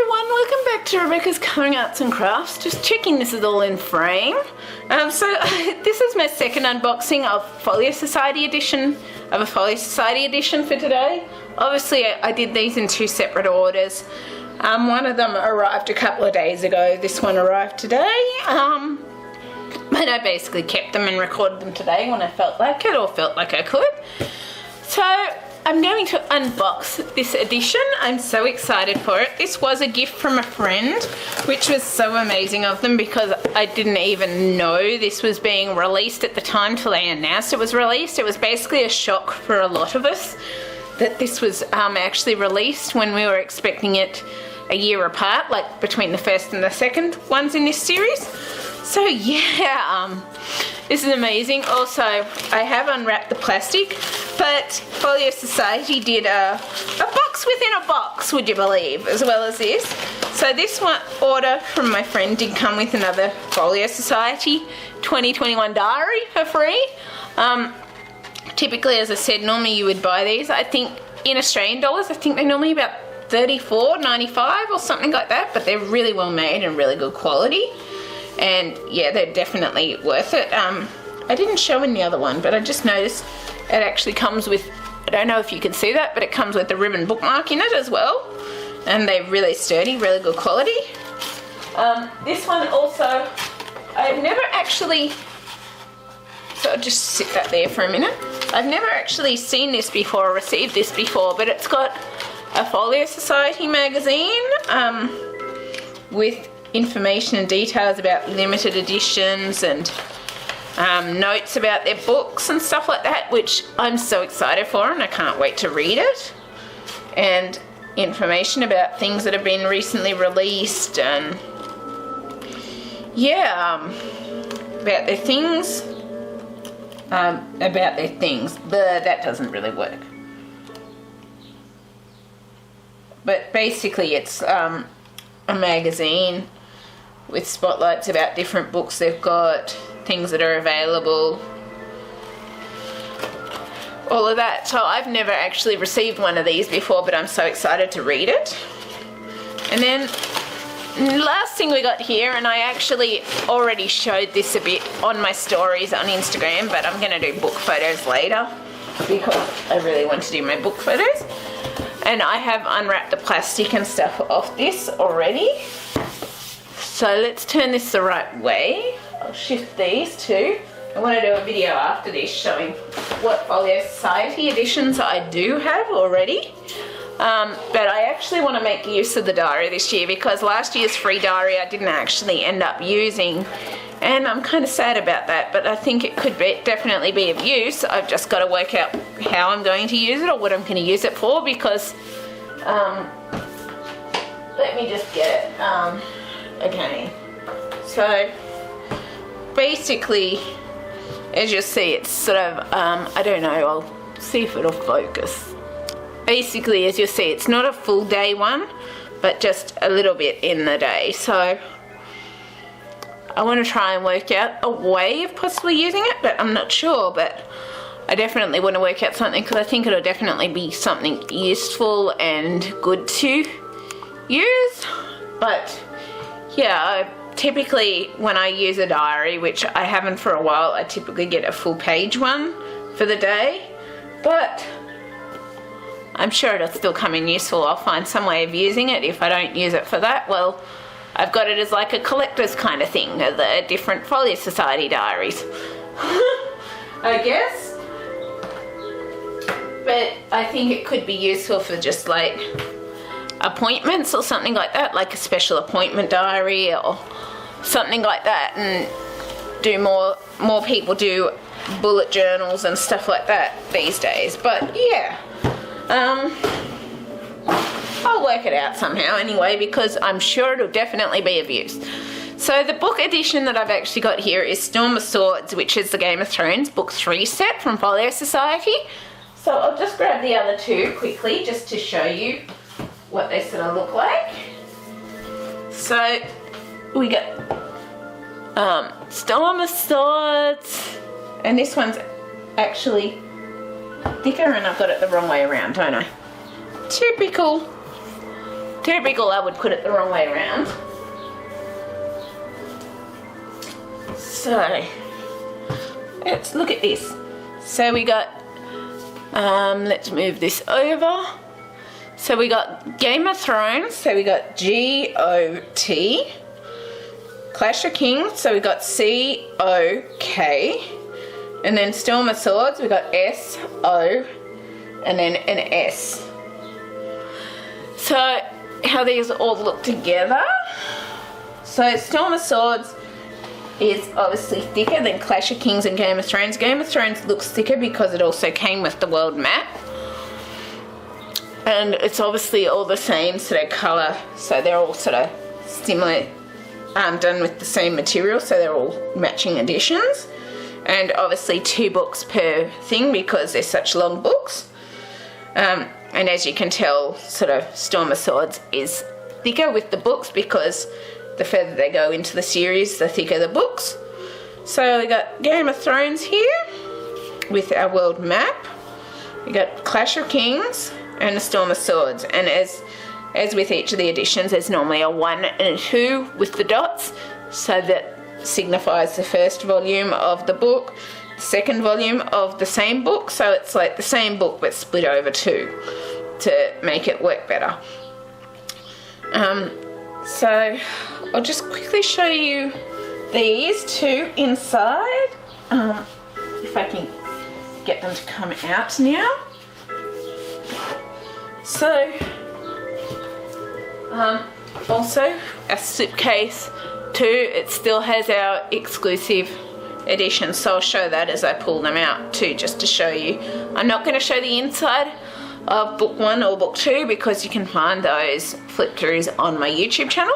everyone, welcome back to Rebecca's Colouring Arts and Crafts. Just checking this is all in frame. This is my second unboxing of Folio Society edition, for today. Obviously I did these in two separate orders. One of them arrived a couple of days ago, this one arrived today. But I basically kept them and recorded them today when I felt like it, or felt like I could. So I'm going to unbox this edition. I'm so excited for it. This was a gift from a friend, which was so amazing of them because I didn't even know this was being released at the time till they announced it was released. It was basically a shock for a lot of us that this was actually released when we were expecting it a year apart, like between the first and the second ones in this series. So yeah, this is amazing. Also, I have unwrapped the plastic, but Folio Society did a box within a box, would you believe, as well as this. So this one order from my friend did come with another Folio Society 2021 diary for free. Typically, as I said, normally you would buy these. I think in Australian dollars, I think they're normally about $34.95 or something like that, but they're really well made and really good quality. And yeah, they're definitely worth it. I didn't show in the other one, but I just noticed it actually comes with, I don't know if you can see that, but it comes with a ribbon bookmark in it as well. And they're really sturdy, really good quality. This one also, I've never actually, so I'll just sit that there for a minute. I've never actually seen this before or received this before, but it's got a Folio Society magazine with information and details about limited editions and notes about their books and stuff like that, which I'm so excited for and I can't wait to read it. And information about things that have been recently released and yeah, about their things. But that doesn't really work. But basically it's a magazine with spotlights about different books they've got, things that are available, all of that. So I've never actually received one of these before, but I'm so excited to read it. And then last thing we got here, and I actually already showed this a bit on my stories on Instagram, but I'm going to do book photos later because I really want to do my book photos. And I have unwrapped the plastic and stuff off this already. So let's turn this the right way. I'll shift these too. I want to do a video after this showing what Folio Society editions I do have already. But I actually want to make use of the diary this year because last year's free diary I didn't actually end up using. And I'm kind of sad about that, but I think it could definitely be of use. I've just got to work out how I'm going to use it or what I'm going to use it for because, let me just get it. Okay, so basically, as you'll see, it's sort of, I don't know, I'll see if it'll focus. Basically, as you'll see, it's not a full day one, but just a little bit in the day. So I want to try and work out a way of possibly using it, but I'm not sure. But I definitely want to work out something because I think it'll definitely be something useful and good to use. But yeah, typically when I use a diary, which I haven't for a while, I typically get a full page one for the day. But I'm sure it'll still come in useful. I'll find some way of using it. If I don't use it for that, well, I've got it as like a collector's kind of thing, the different Folio Society diaries. I guess. But I think it could be useful for just like appointments or something like that, like a special appointment diary or something like that, and do more people do bullet journals and stuff like that these days. But yeah, I'll work it out somehow anyway because I'm sure it'll definitely be of use. So the book edition that I've actually got here is Storm of Swords, which is the Game of Thrones book 3 set from Folio Society. So I'll just grab the other two quickly just to show you what they sort of look like. So we got Storm of Swords, and this one's actually thicker and I've got it the wrong way around, don't I? Typical. Typical, I would put it the wrong way around. So, let's look at this. So we got, let's move this over. So we got Game of Thrones, so we got G-O-T. Clash of Kings, so we got C-O-K. And then Storm of Swords, we got S-O, and then an S. So, how these all look together. So, Storm of Swords is obviously thicker than Clash of Kings and Game of Thrones. Game of Thrones looks thicker because it also came with the world map. And it's obviously all the same sort of colour, so they're all sort of similar, done with the same material, so they're all matching editions. And obviously 2 books per thing because they're such long books. And as you can tell, sort of Storm of Swords is thicker with the books because the further they go into the series, the thicker the books. So we got Game of Thrones here with our world map. We got Clash of Kings and a Storm of Swords. And as with each of the editions, there's normally a 1 and a 2 with the dots, so that signifies the first volume of the book, the second volume of the same book, so it's like the same book but split over 2 to make it work better. So I'll just quickly show you these 2 inside, if I can get them to come out now. So also a slipcase too, it still has our exclusive edition, so I'll show that as I pull them out too, just to show you. I'm not going to show the inside of book 1 or book 2 because you can find those flip throughs on my YouTube channel,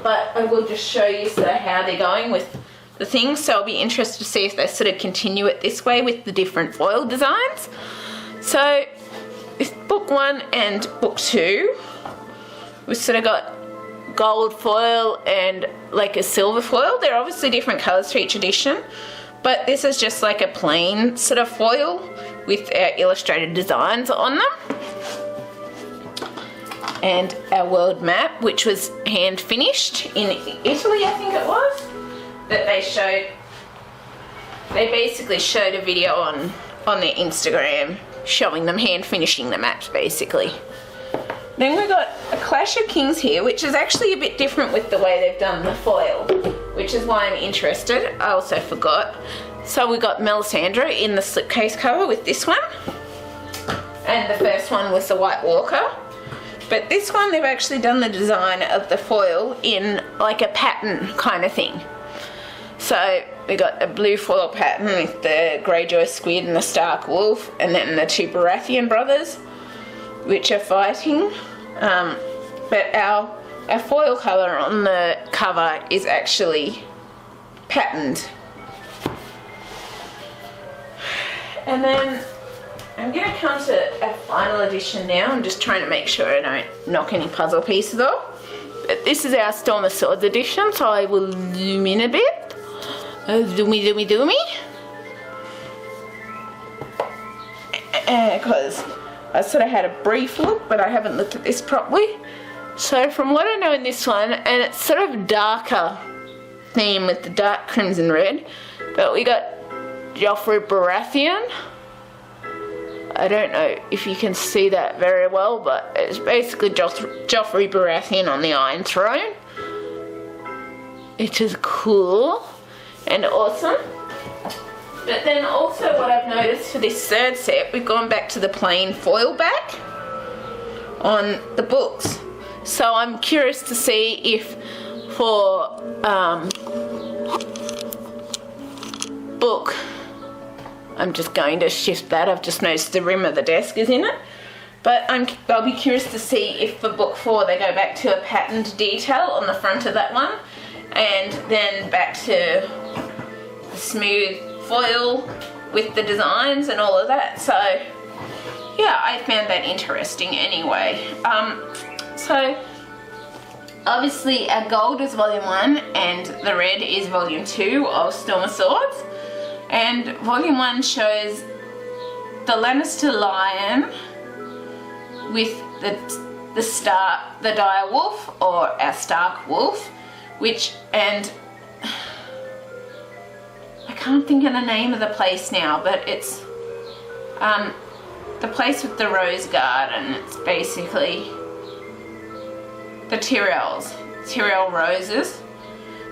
but I will just show you sort of how they're going with the things. So I'll be interested to see if they sort of continue it this way with the different foil designs. So with book 1 and book 2, we've sort of got gold foil and like a silver foil. They're obviously different colours for each edition, but this is just like a plain sort of foil with our illustrated designs on them. And our world map, which was hand finished in Italy, I think it was, that they showed. They basically showed a video on their Instagram showing them hand finishing the maps basically. Then we've got a Clash of Kings here, which is actually a bit different with the way they've done the foil, which is why I'm interested. I also forgot. So we got Melisandre in the slipcase cover with this one. And the first one was the White Walker. But this one, they've actually done the design of the foil in like a pattern kind of thing. So we got a blue foil pattern with the Greyjoy squid and the Stark wolf, and then the 2 Baratheon brothers, which are fighting. But our foil colour on the cover is actually patterned. And then I'm going to come to a final edition now. I'm just trying to make sure I don't knock any puzzle pieces off. But this is our Storm of Swords edition, so I will zoom in a bit. Zoomy. Because I sort of had a brief look, but I haven't looked at this properly. So from what I know in this one, and it's sort of darker theme with the dark crimson red, but we got Joffrey Baratheon. I don't know if you can see that very well, but it's basically Joffrey Baratheon on the Iron Throne. It is cool and awesome. But then also what I've noticed for this third set, we've gone back to the plain foil back on the books. So I'm curious to see if for book, I'm just going to shift that. I've just noticed the rim of the desk is in it. But I'll be curious to see if for book 4 they go back to a patterned detail on the front of that one, and then back to the smooth foil with the designs and all of that. So yeah, I found that interesting anyway. So obviously our gold is volume 1 and the red is volume 2 of Storm of Swords. And volume 1 shows the Lannister lion with the the dire wolf, or our Stark wolf, and I can't think of the name of the place now, but it's the place with the rose garden. It's basically the Tyrell roses,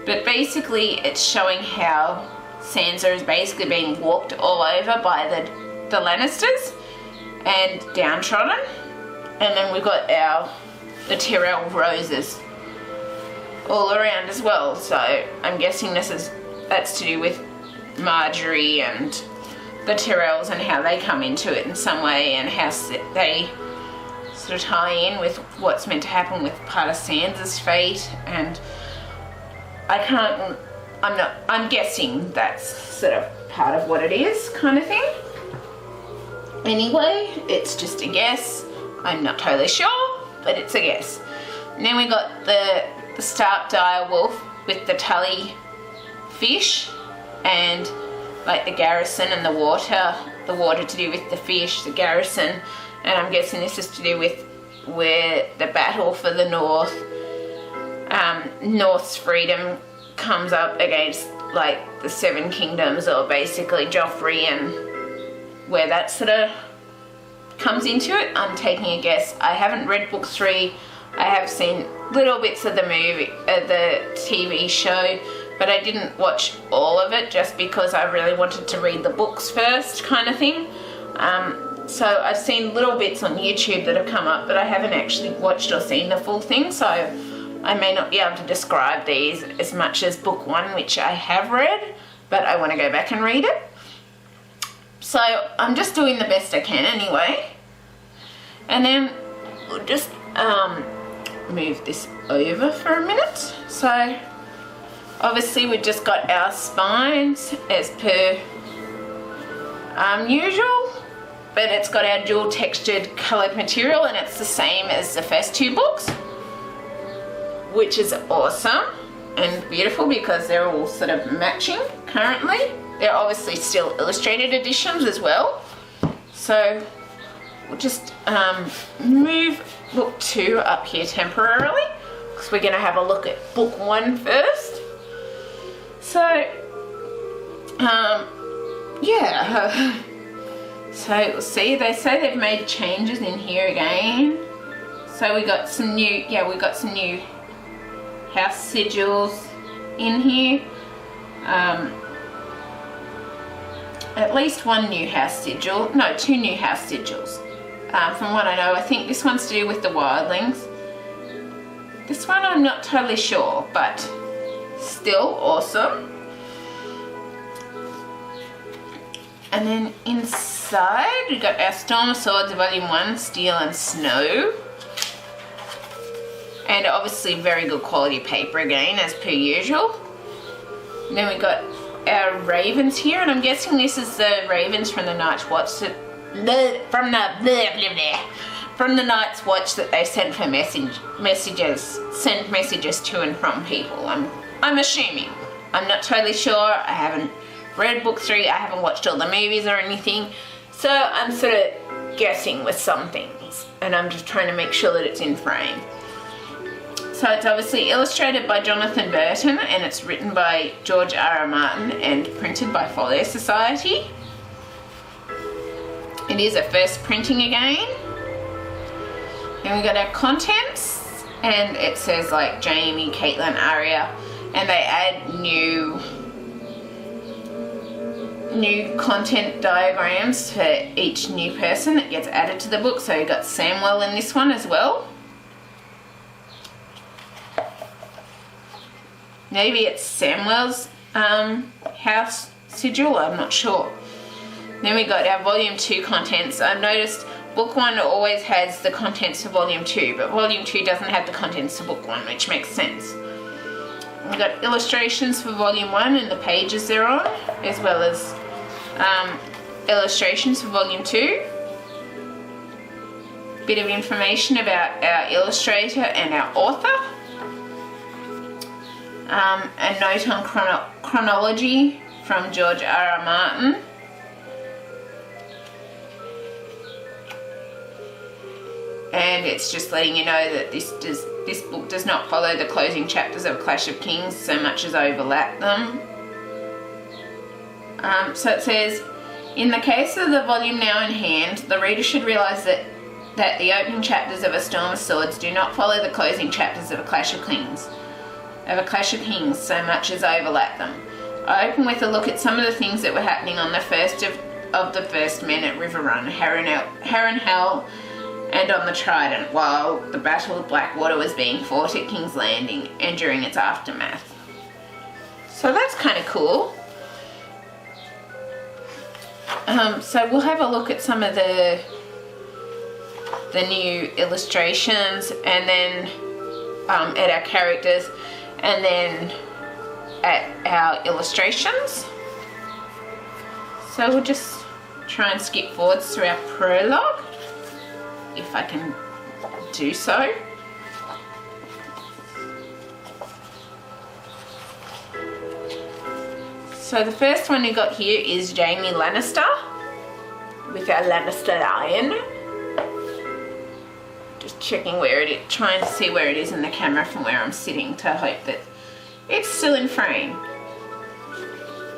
but basically it's showing how Sansa is basically being walked all over by the Lannisters and downtrodden, and then we've got the Tyrell roses all around as well. So I'm guessing that's to do with Marjorie and the Tyrells and how they come into it in some way, and how they sort of tie in with what's meant to happen with part of Sansa's fate. And I'm guessing that's sort of part of what it is, kind of thing. Anyway, it's just a guess. I'm not totally sure, but it's a guess. And then we got the Stark dire wolf with the Tully fish, and like the garrison and the water to do with the fish, the garrison, and I'm guessing this is to do with where the battle for the North's freedom comes up against like the Seven Kingdoms, or basically Joffrey, and where that sort of comes into it. I'm taking a guess. I haven't read book 3. I have seen little bits of the TV show, but I didn't watch all of it just because I really wanted to read the books first, kind of thing. So I've seen little bits on YouTube that have come up, but I haven't actually watched or seen the full thing, so I may not be able to describe these as much as book 1, which I have read, but I want to go back and read it. So I'm just doing the best I can anyway. And then we'll just move this over for a minute. So obviously we've just got our spines as per usual, but it's got our dual textured coloured material, and it's the same as the first 2 books, which is awesome and beautiful because they're all sort of matching currently. They're obviously still illustrated editions as well. So we'll just move book 2 up here temporarily, because we're going to have a look at book 1 first. So, yeah. So we'll see, they say they've made changes in here again. So we got some new, house sigils in here. At least 1 new house sigil, no, 2 new house sigils. From what I know, I think this one's to do with the wildlings. This one I'm not totally sure, but still awesome. And then inside we've got our Storm of Swords Volume 1, Steel and Snow. And obviously very good quality paper again, as per usual. And then we've got our ravens here, and I'm guessing this is the ravens from the Night's Watch from the Night's Watch that they sent for send messages to and from people. I'm assuming. I'm not totally sure. I haven't read book 3. I haven't watched all the movies or anything, so I'm sort of guessing with some things, and I'm just trying to make sure that it's in frame. So it's obviously illustrated by Jonathan Burton, and it's written by George R.R. Martin and printed by Folio Society. It is a first printing again. And we got our contents, and it says like Jamie, Caitlin, Arya, and they add new content diagrams for each new person that gets added to the book. So you got Samwell in this one as well. Maybe it's Samwell's house sigil, I'm not sure. Then we got our volume 2 contents. I've noticed book 1 always has the contents for volume 2, but volume 2 doesn't have the contents for book 1, which makes sense. We got illustrations for volume 1 and the pages they're on, as well as illustrations for volume 2. Bit of information about our illustrator and our author. A note on chronology from George R.R. Martin. and it's just letting you know that this book does not follow the closing chapters of Clash of Kings so much as overlap them. So it says, in the case of the volume now in hand, the reader should realise that the opening chapters of A Storm of Swords do not follow the closing chapters of A Clash of Kings so much as overlap them. I open with a look at some of the things that were happening on the first of the first men at Riverrun, Harrenhal, and on the Trident, while the Battle of Blackwater was being fought at King's Landing and during its aftermath. So that's kind of cool. So we'll have a look at some of the new illustrations, and then at our characters, and then at our illustrations. So we'll just try and skip forwards through our prologue, if I can do so. So the first one we got here is Jaime Lannister with our Lannister lion. Just checking where it is, trying to see where it is in the camera from where I'm sitting to hope that it's still in frame.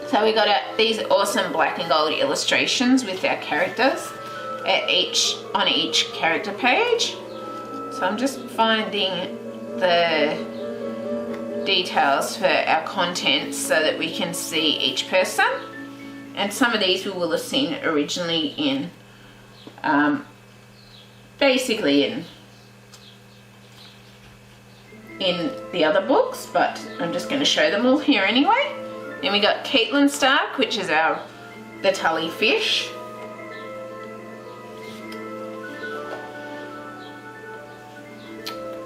So we got these awesome black and gold illustrations with our characters on each character page. So I'm just finding the details for our content so that we can see each person, and some of these we will have seen originally in basically in the other books, but I'm just going to show them all here anyway. Then we got Catelyn Stark, which is the Tully fish.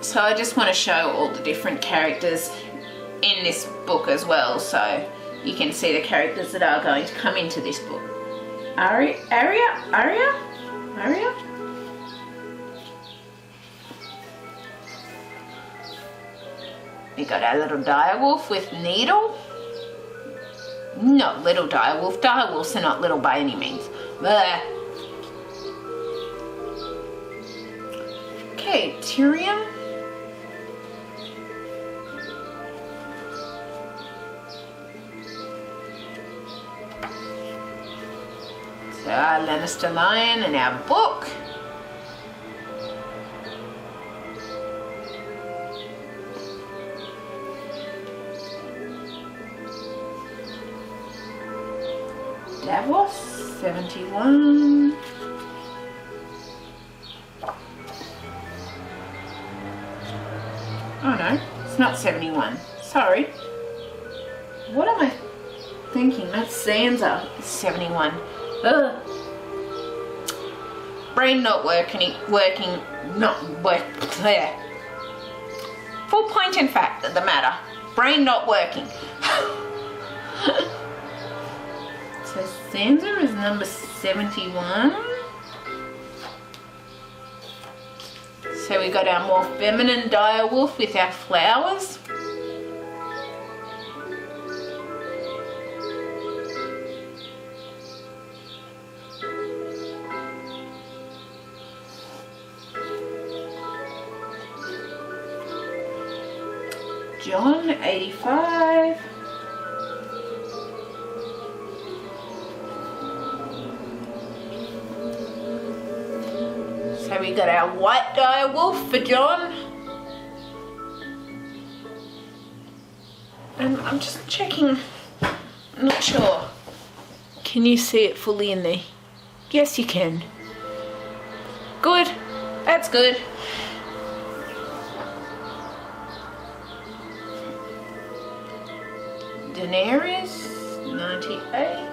So I just want to show all the different characters in this book as well, so you can see the characters that are going to come into this book. Arya? We got our little direwolf with Needle. Not little direwolf. Direwolves are not little by any means. Blah. Okay, Tyrion. So our Lannister lion in our book. Davos, 71. Oh no, it's not 71. Sorry. What am I thinking? That's Sansa. It's 71. Ugh. Brain not working, there. Full point and fact of the matter. Brain not working. So Sansa is number 71. So we got our more feminine direwolf with our flowers. Jon, 85. So we got our white direwolf for Jon. And I'm just checking, I'm not sure. Can you see it fully in there? Yes, you can. Good, that's good. Daenerys, 98.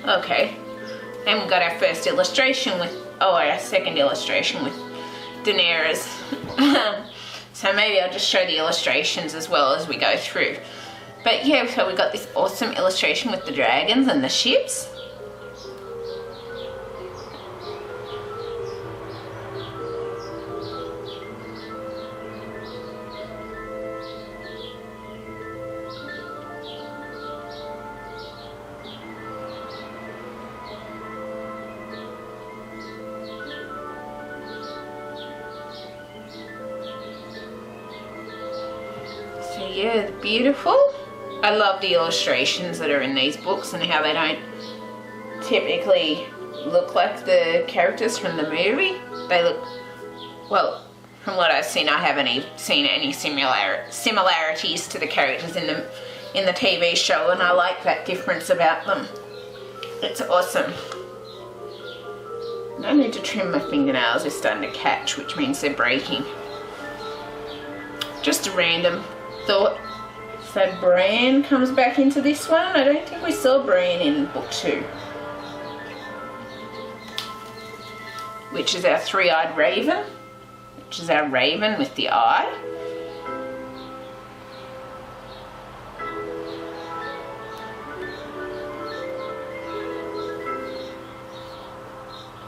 Okay, and we got our first illustration with, our second illustration with Daenerys. So maybe I'll just show the illustrations as well as we go through. But yeah, so we got this awesome illustration with the dragons and the ships. yeah, beautiful. I love the illustrations that are in these books and how they don't typically look like the characters from the movie. They look, well, from what I've seen, I haven't even seen any similarities to the characters in the TV show, and I like that difference about them. It's awesome. I need to trim my fingernails. They're starting to catch, which means they're breaking. Just a random thought. So Bran comes back into this one. I don't think we saw Bran in book 2. Which is our three-eyed raven. Which is our raven with the eye.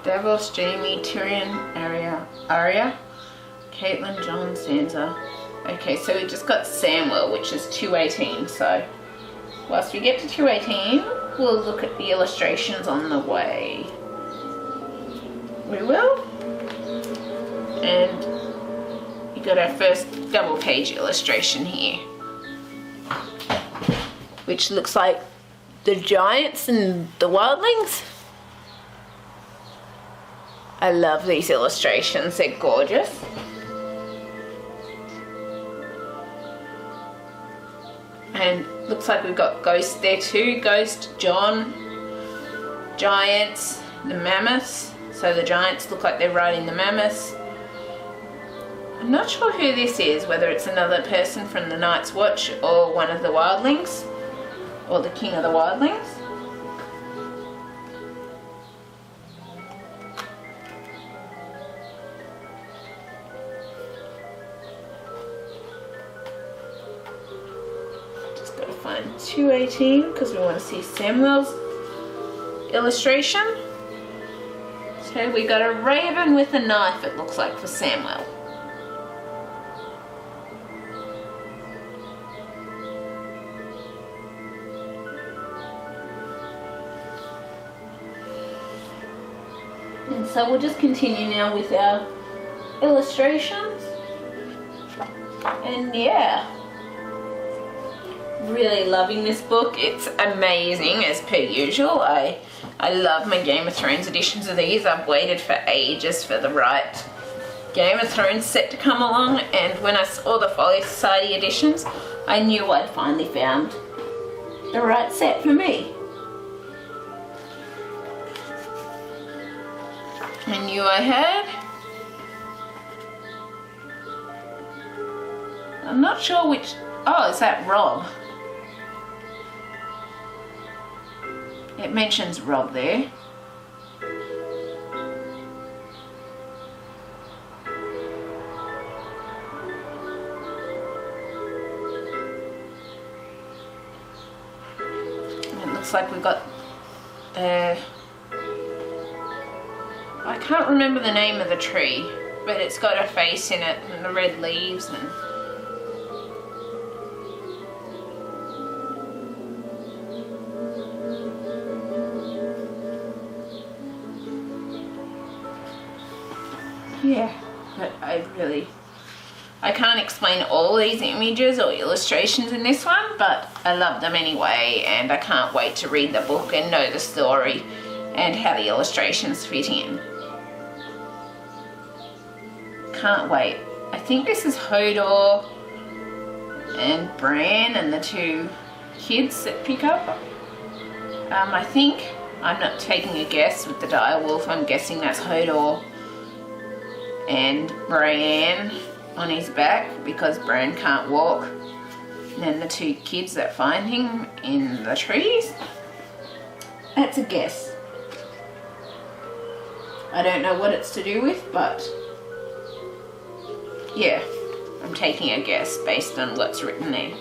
Davos, Jaime, Tyrion, Arya, Caitlin, Jon, Sansa. Okay, so we just got Samwell, which is 218. So whilst we get to 218, we'll look at the illustrations on the way. We will. And you got our first double page illustration here, which looks like the giants and the wildlings. I love these illustrations, they're gorgeous. And looks like we've got Ghost there too. Ghost, Jon, giants, the mammoths. So the giants look like they're riding the mammoths. I'm not sure who this is, whether it's another person from the Night's Watch or one of the wildlings, or the king of the wildlings. Just gotta find 218 because we want to see Samuel's illustration. So we got a raven with a knife, it looks like, for Samwell. And so we'll just continue now with our illustrations. And yeah, really loving this book. It's amazing as per usual. I love my Game of Thrones editions of these. I've waited for ages for the right Game of Thrones set to come along, and when I saw the Folio Society editions, I knew I'd finally found the right set for me. I knew I had. I'm not sure which. Oh, is that Rob? It mentions Rob there. It looks like we've got I can't remember the name of the tree, but it's got a face in it and the red leaves and yeah, but I can't explain all these images or illustrations in this one, but I love them anyway, and I can't wait to read the book and know the story and how the illustrations fit in. Can't wait. I think this is Hodor and Bran and the two kids that pick up. I think, I'm not taking a guess with the direwolf, I'm guessing that's Hodor and Bran on his back because Bran can't walk. And then the two kids that find him in the trees. That's a guess. I don't know what it's to do with, but yeah, I'm taking a guess based on what's written there.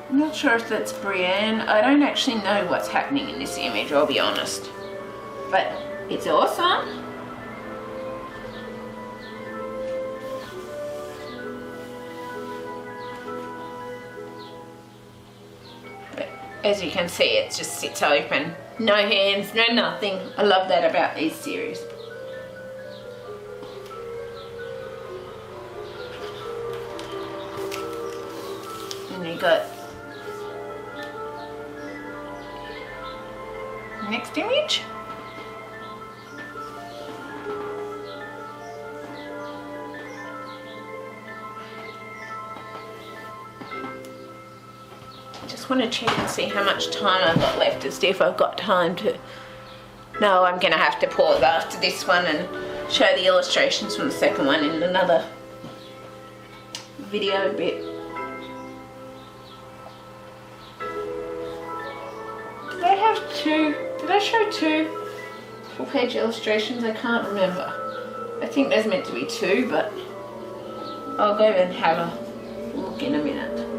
I'm not sure if that's Brienne. I don't actually know what's happening in this image, I'll be honest. But it's awesome. as you can see, it just sits open. No hands, no nothing. I love that about these series. And you got next image. Just want to check and see how much time I've got left to see if I've got time to... No, I'm going to have to pause after this one and show the illustrations from the second one in another video bit. Did I have two? Did I show two full page illustrations? I can't remember. I think there's meant to be two, but I'll go and have a look in a minute.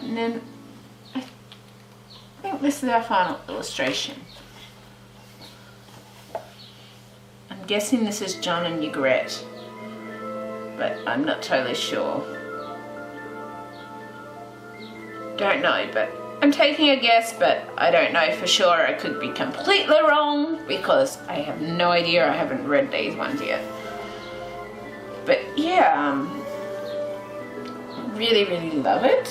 And then I think this is our final illustration. I'm guessing this is John and Ygritte, but I'm not totally sure. Don't know, but I'm taking a guess, but I don't know for sure. I could be completely wrong because I have no idea. I haven't read these ones yet. But yeah, really, really love it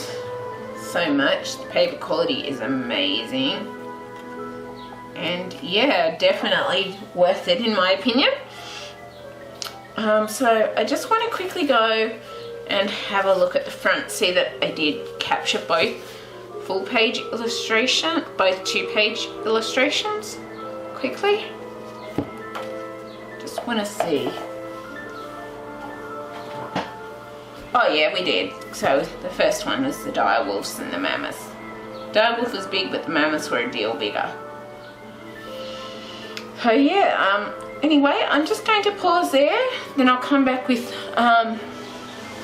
so much. The paper quality is amazing. And yeah, definitely worth it in my opinion. So I just want to quickly go and have a look at the front, see that I did capture both full page illustration, both 2-page illustrations quickly. Just want to see. Oh yeah, we did. So the first one was the direwolves and the mammoths. Direwolf was big, but the mammoths were a deal bigger. So yeah, anyway, I'm just going to pause there, then I'll come back with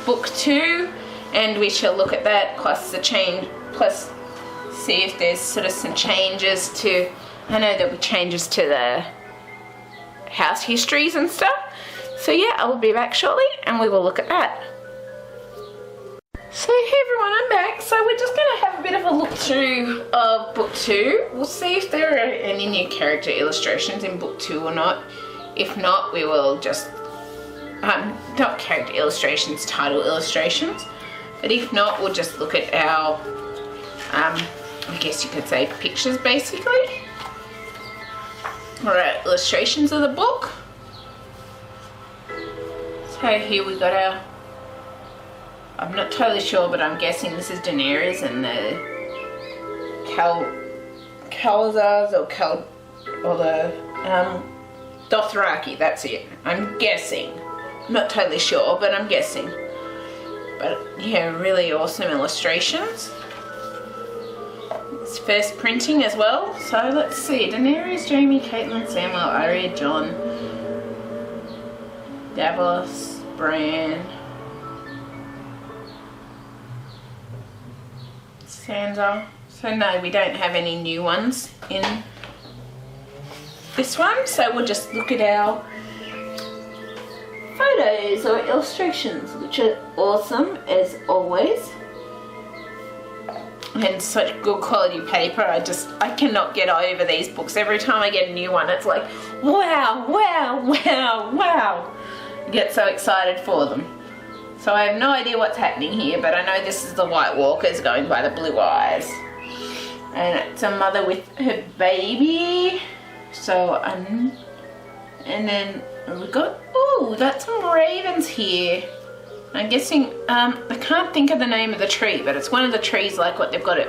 book 2 and we shall look at that, plus the change, plus see if there's sort of some changes to, I know there'll be changes to the house histories and stuff. So yeah, I will be back shortly and we will look at that. So hey everyone, I'm back. So we're just going to have a bit of a look through of book 2. We'll see if there are any new character illustrations in book 2 or not. If not, we will just, not character illustrations, title illustrations. But if not, we'll just look at our, I guess you could say pictures basically. Alright, illustrations of the book. So here we got our, I'm not totally sure, but I'm guessing this is Daenerys and the Khazars or the Dothraki, that's it. I'm guessing. I'm not totally sure, but I'm guessing. But yeah, really awesome illustrations. It's first printing as well. So let's see. Daenerys, Jaime, Catelyn, Samuel, Arya, Jon, Davos, Bran, Sansa. So no, we don't have any new ones in this one. So we'll just look at our photos or illustrations, which are awesome as always. And such good quality paper. I cannot get over these books. Every time I get a new one, it's like, wow, wow, wow, wow. I get so excited for them. So I have no idea what's happening here, but I know this is the White Walkers going by the blue eyes. And it's a mother with her baby. So, and then we got, ooh, got some ravens here. I'm guessing, I can't think of the name of the tree, but it's one of the trees like what they've got at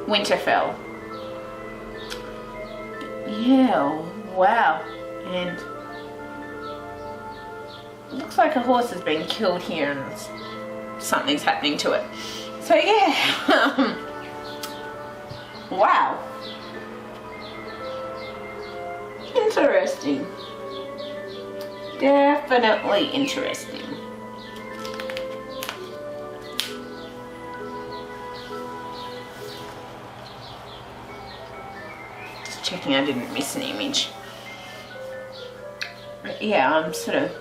Winterfell. Yeah, wow. And it looks like a horse has been killed here and something's happening to it. So yeah, wow. Interesting. Definitely interesting. Just checking I didn't miss an image. But yeah, I'm sort of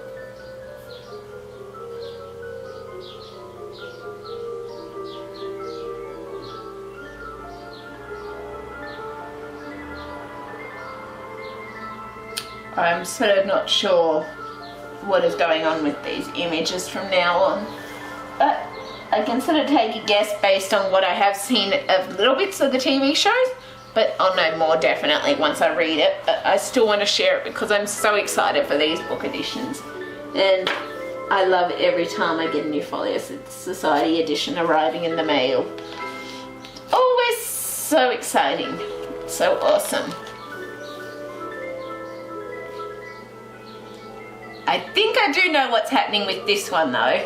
I'm sort of not sure what is going on with these images from now on. But I can sort of take a guess based on what I have seen of little bits of the TV shows, but I'll know more definitely once I read it. But I still want to share it because I'm so excited for these book editions. And I love it every time I get a new Folio Society edition arriving in the mail. Always so exciting. So awesome. I think I do know what's happening with this one though.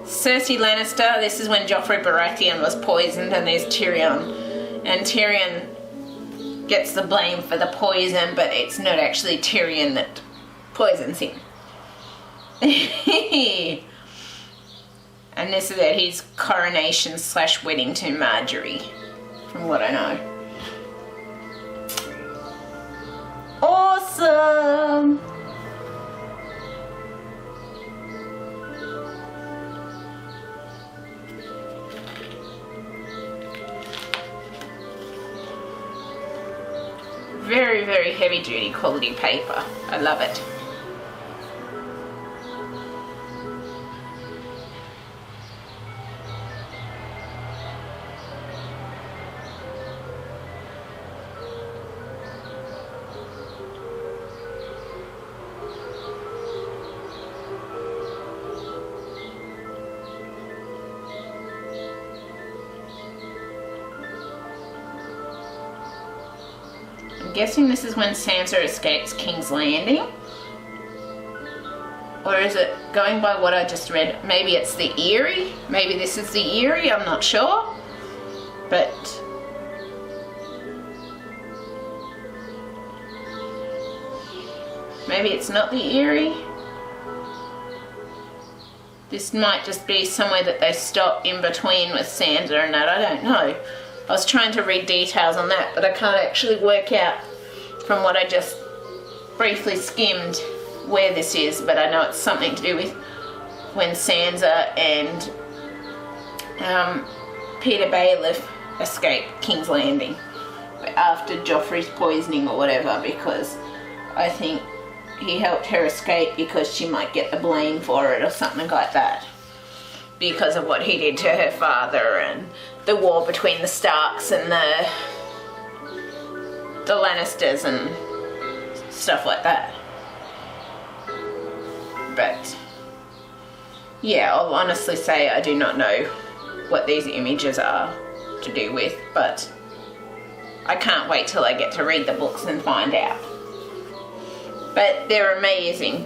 Cersei Lannister, this is when Joffrey Baratheon was poisoned, and there's Tyrion. And Tyrion gets the blame for the poison, but it's not actually Tyrion that poisons him. And this is at his coronation / wedding to Marjorie, from what I know. Awesome! Very, very heavy duty quality paper. I love it. Guessing this is when Sansa escapes King's Landing, or is it going by what I just read? Maybe it's the Eyrie. Maybe this is the Eyrie. I'm not sure, but maybe it's not the Eyrie. This might just be somewhere that they stop in between with Sansa and that. I don't know. I was trying to read details on that, but I can't actually work out from what I just briefly skimmed where this is, but I know it's something to do with when Sansa and Peter Baeliff escaped King's Landing after Joffrey's poisoning or whatever, because I think he helped her escape because she might get the blame for it or something like that, because of what he did to her father and the war between the Starks and the Lannisters and stuff like that. But yeah, I'll honestly say I do not know what these images are to do with, but I can't wait till I get to read the books and find out. But they're amazing.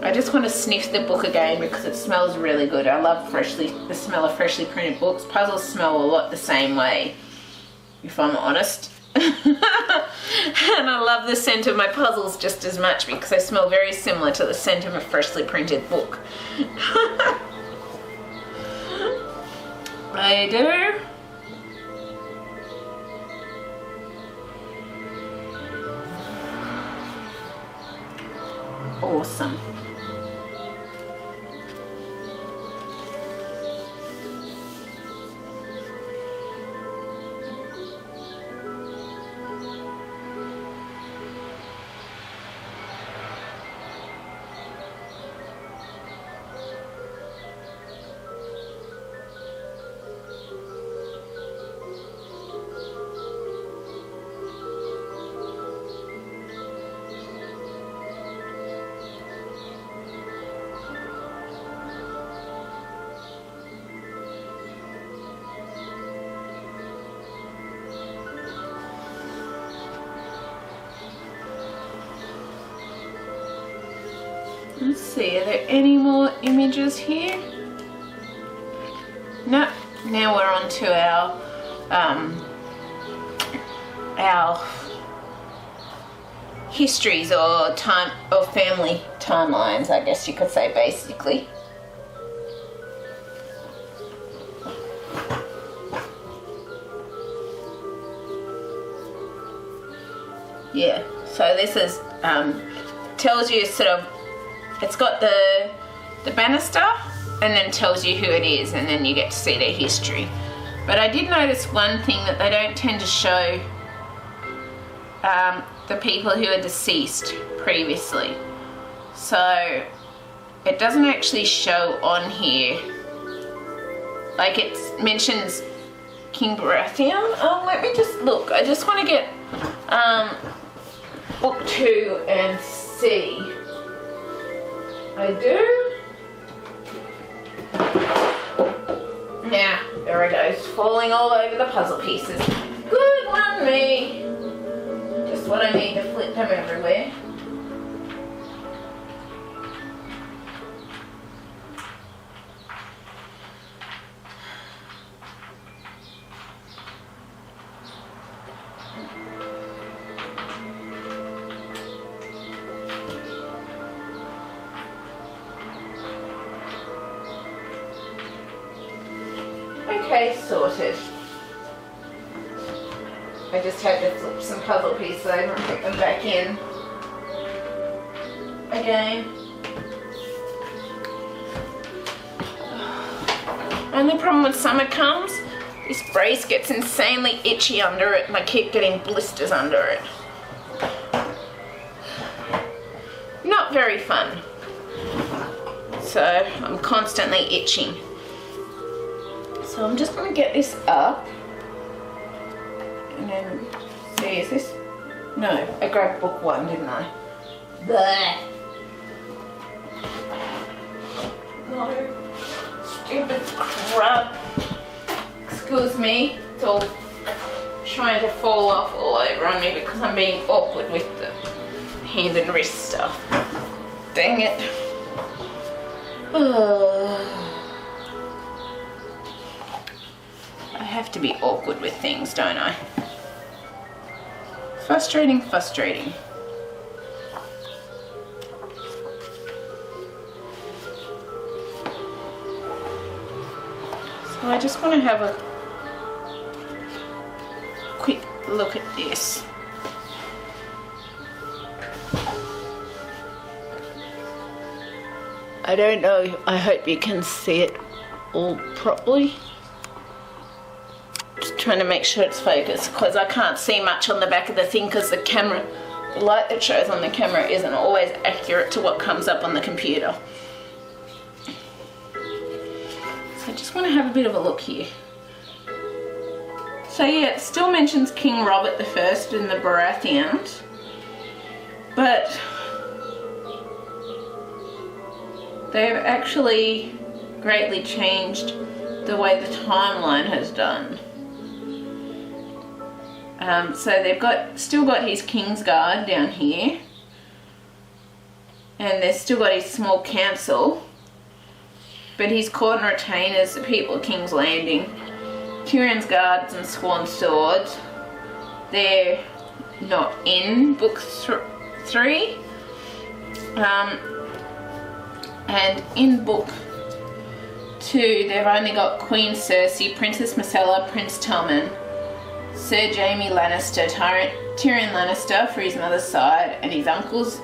I just want to sniff the book again because it smells really good. I love the smell of freshly printed books. Puzzles smell a lot the same way, if I'm honest. And I love the scent of my puzzles just as much because they smell very similar to the scent of a freshly printed book. I do. Awesome. Let's see, are there any more images here? No, now we're on to our histories or family timelines, I guess you could say, basically. Yeah, so this is tells you sort of, it's got the banister and then tells you who it is, and then you get to see their history. But I did notice one thing that they don't tend to show the people who are deceased previously. So it doesn't actually show on here. Like, it mentions King Baratheon. Oh, let me just look. I just want to get book 2 and see. I do. Now, there it goes, falling all over the puzzle pieces. Good one, me. Just what I need to flip them everywhere. Okay, sorted. I just had to flip some puzzle pieces over and put them back in again. Only problem when summer comes, this brace gets insanely itchy under it and I keep getting blisters under it. Not very fun. So I'm constantly itching. So I'm just going to get this up and then see, is this? No, I grabbed book 1, didn't I? Bleh. No, stupid crap. Excuse me, it's all trying to fall off all over on me because I'm being awkward with the hand and wrist stuff. Dang it. I have to be awkward with things, don't I? Frustrating, frustrating. So I just want to have a quick look at this. I don't know, I hope you can see it all properly. Just trying to make sure it's focused because I can't see much on the back of the thing because the camera, the light that shows on the camera isn't always accurate to what comes up on the computer. So I just want to have a bit of a look here. So yeah, it still mentions King Robert I in the Baratheons, but they've actually greatly changed the way the timeline has done. So they've still got his Kingsguard down here, and they've still got his small council, but his court and retainers, the people of King's Landing, Tyrion's guards and sworn swords, they're not in book 3. And in book 2, they've only got Queen Cersei, Princess Myrcella, Prince Tommen, Sir Jaime Lannister, Tyrion Lannister for his mother's side, and his uncles,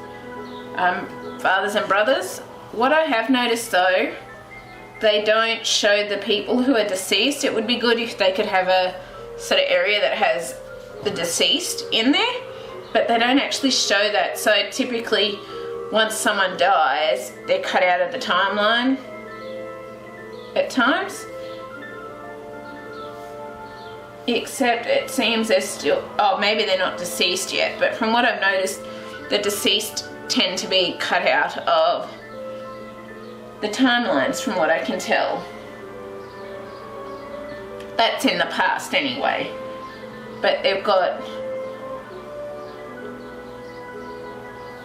fathers and brothers. What I have noticed though, they don't show the people who are deceased. It would be good if they could have a sort of area that has the deceased in there, but they don't actually show that. So typically, once someone dies, they're cut out of the timeline at times. Except it seems they're still, oh, maybe they're not deceased yet, but from what I've noticed, the deceased tend to be cut out of the timelines from what I can tell. That's in the past anyway. But they've got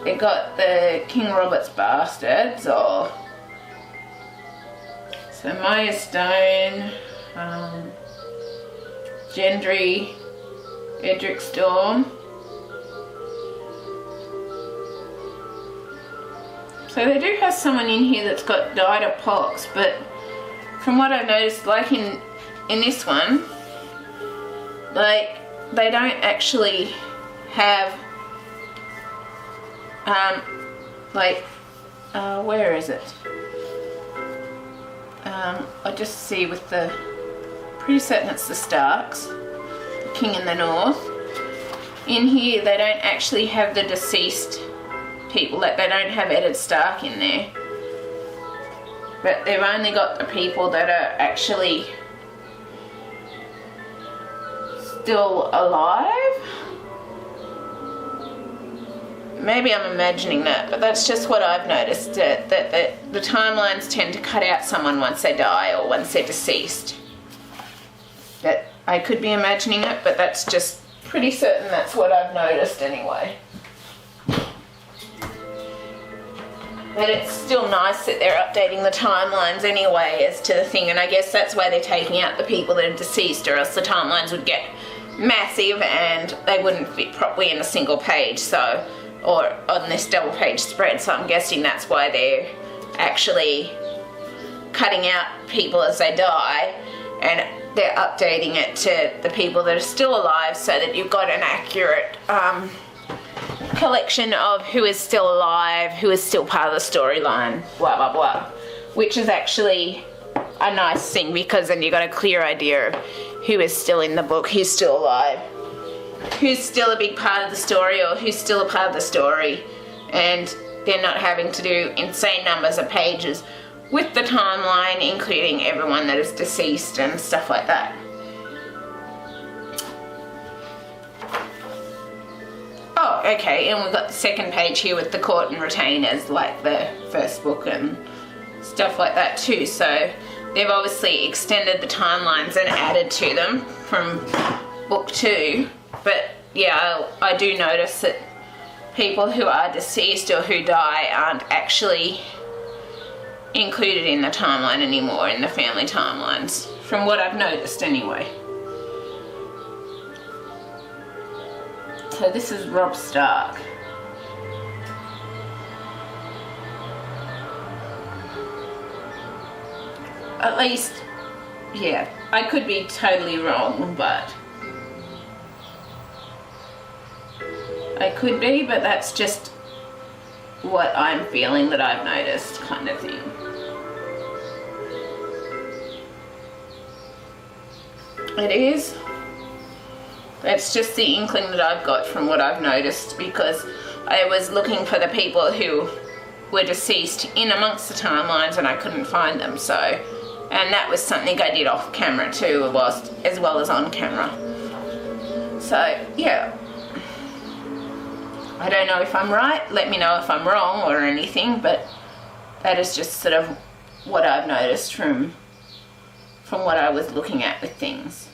the King Robert's bastards, or so Maya Stone, Gendry, Edric Storm. So they do have someone in here that's died of pox, but from what I've noticed, like in this one, like they don't actually have where is it? I just see with the, pretty certain it's the Starks, the King in the North. in here they don't actually have the deceased people, that they don't have Eddard Stark in there. But they've only got the people that are actually still alive. Maybe I'm imagining that, but that's just what I've noticed, that the timelines tend to cut out someone once they die or once they're deceased. That I could be imagining it, but that's just pretty certain that's what I've noticed anyway. But it's still nice that they're updating the timelines anyway as to the thing, and I guess that's why they're taking out the people that are deceased, or else the timelines would get massive and they wouldn't fit properly in a single page, so, or on this double page spread, so I'm guessing that's why they're actually cutting out people as they die, and they're updating it to the people that are still alive so that you've got an accurate collection of who is still alive, who is still part of the storyline, blah blah blah, which is actually a nice thing, because then you've got a clear idea of who is still in the book, who's still alive, who's still a big part of the story, or who's still a part of the story, and they're not having to do insane numbers of pages with the timeline, including everyone that is deceased and stuff like that. Oh, okay, and we've got the second page here with the court and retainers, like the first book and stuff like that too. So they've obviously extended the timelines and added to them from book 2. But yeah, I do notice that people who are deceased or who die aren't actually included in the timeline anymore, in the family timelines, from what I've noticed anyway. So this is Robb Stark. At least, yeah, I could be totally wrong, but I could be, but that's just what I'm feeling that I've noticed, kind of thing. It is. That's just the inkling that I've got from what I've noticed, because I was looking for the people who were deceased in amongst the timelines and I couldn't find them, so, and that was something I did off camera too, as well as on camera. So yeah, I don't know if I'm right, let me know if I'm wrong or anything, but that is just sort of what I've noticed from what I was looking at with things.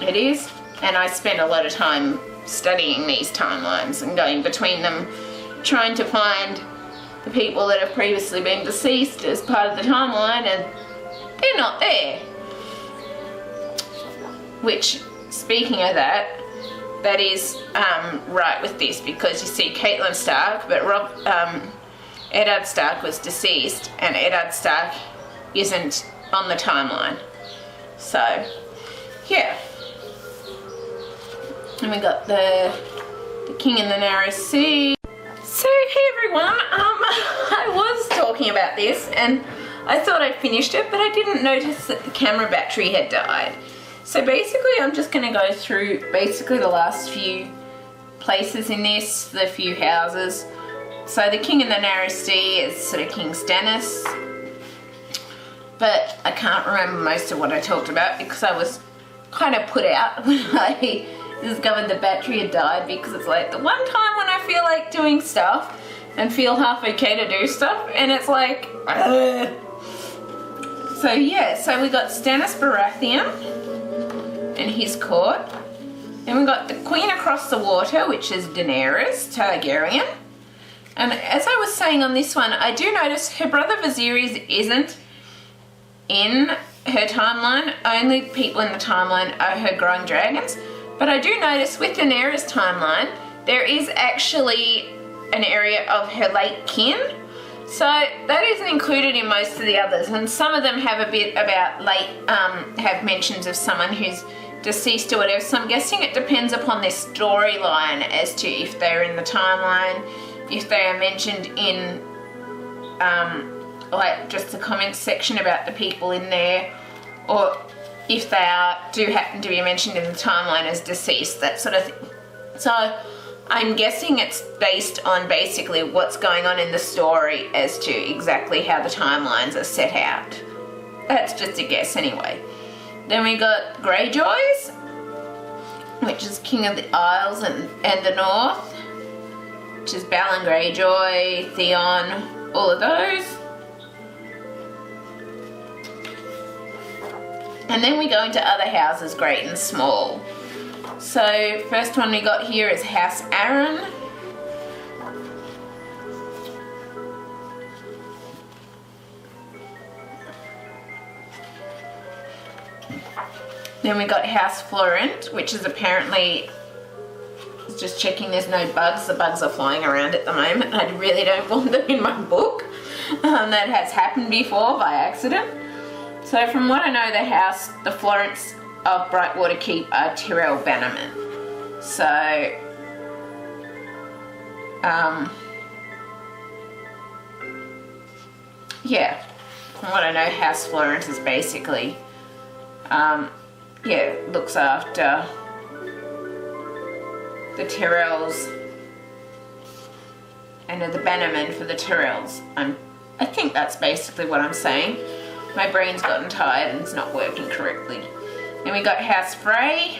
It is, and I spent a lot of time studying these timelines and going between them, trying to find the people that have previously been deceased as part of the timeline, and they're not there. Which, speaking of that, that is right with this, because you see Catelyn Stark, but Eddard Stark was deceased, and Eddard Stark isn't on the timeline. So, yeah. And we got the King in the Narrow Sea. So, hey everyone, I was talking about this, and I thought I'd finished it, but I didn't notice that the camera battery had died. So basically I'm just going to go through basically the last few places in this, the few houses. So the King in the Narrow Sea is sort of King Stannis, but I can't remember most of what I talked about because I was kind of put out when I discovered the battery had died, because it's like the one time when I feel like doing stuff and feel half okay to do stuff, and it's like, ugh. So yeah, so we got Stannis Baratheon and his court. Then we got the Queen across the water, which is Daenerys Targaryen. And as I was saying on this one, I do notice her brother Viserys isn't in her timeline. Only people in the timeline are her growing dragons. But I do notice with Daenerys' timeline, there is actually an area of her late kin. So that isn't included in most of the others. And some of them have a bit about late, have mentions of someone who's deceased or whatever. So I'm guessing it depends upon their storyline as to if they're in the timeline, if they are mentioned in like just the comments section about the people in there, or if they do happen to be mentioned in the timeline as deceased, that sort of thing. So I'm guessing it's based on basically what's going on in the story as to exactly how the timelines are set out. That's just a guess anyway. Then we got Greyjoys, which is King of the Isles and the North, which is Balon Greyjoy, Theon, all of those. And then we go into other houses, great and small. So first one we got here is House Aaron. Then we got House Florent, which is apparently, just checking there's no bugs. The bugs are flying around at the moment. I really don't want them in my book. That has happened before by accident. So from what I know, the Florents of Brightwater Keep are Tyrell Bannerman. So, yeah, from what I know, House Florent is basically, looks after the Tyrells and are the Bannermen for the Tyrells. I think that's basically what I'm saying. My brain's gotten tired and it's not working correctly. Then we got House Frey.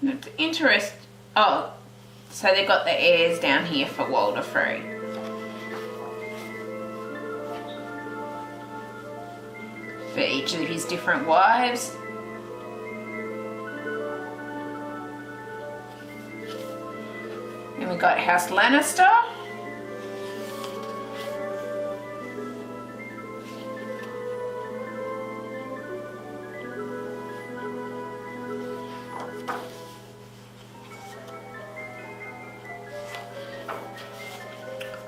That's interesting. Oh, so they've got the heirs down here for Walder Frey. For each of his different wives. Then we got House Lannister.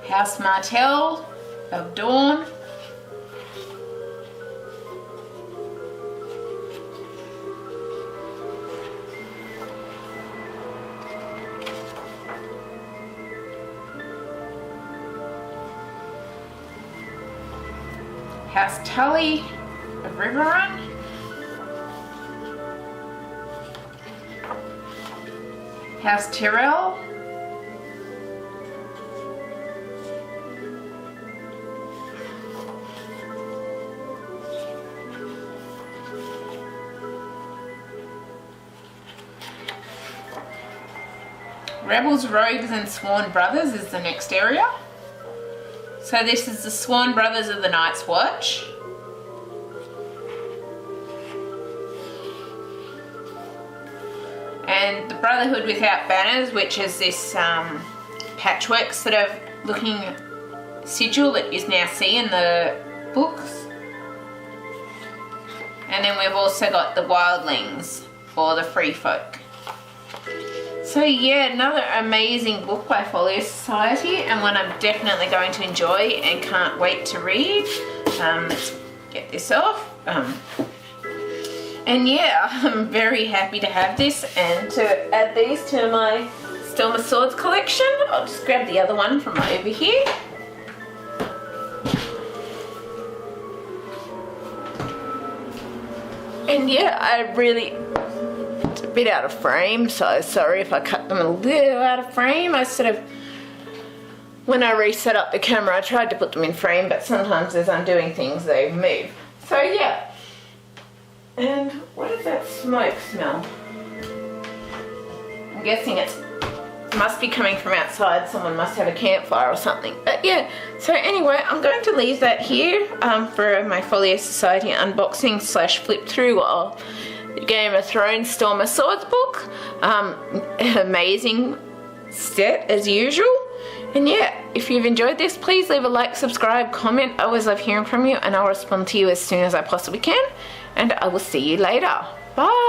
House Martell of Dawn. House Tully of Riverrun. House Tyrell. Rebels, Rogues and Sworn Brothers is the next area. So this is the Sworn Brothers of the Night's Watch. And the Brotherhood Without Banners, which is this patchwork sort of looking sigil that you now see in the books. And then we've also got the Wildlings, or the Free Folk. So yeah, another amazing book by Folio Society, and one I'm definitely going to enjoy and can't wait to read. Let's get this off. And yeah, I'm very happy to have this and to add these to my Storm of Swords collection. I'll just grab the other one from over here. And yeah, I really... bit out of frame, so sorry if I cut them a little out of frame. I sort of, when I reset up the camera, I tried to put them in frame, but sometimes as I'm doing things they move. So yeah. And what does that smoke smell? I'm guessing it must be coming from outside. Someone must have a campfire or something. But yeah, so anyway, I'm going to leave that here for my Folio Society unboxing / flip through of Game of Thrones Storm of Swords book. Amazing set as usual. And yeah, if you've enjoyed this, please leave a like, subscribe, comment. I always love hearing from you, and I'll respond to you as soon as I possibly can. And I will see you later. Bye.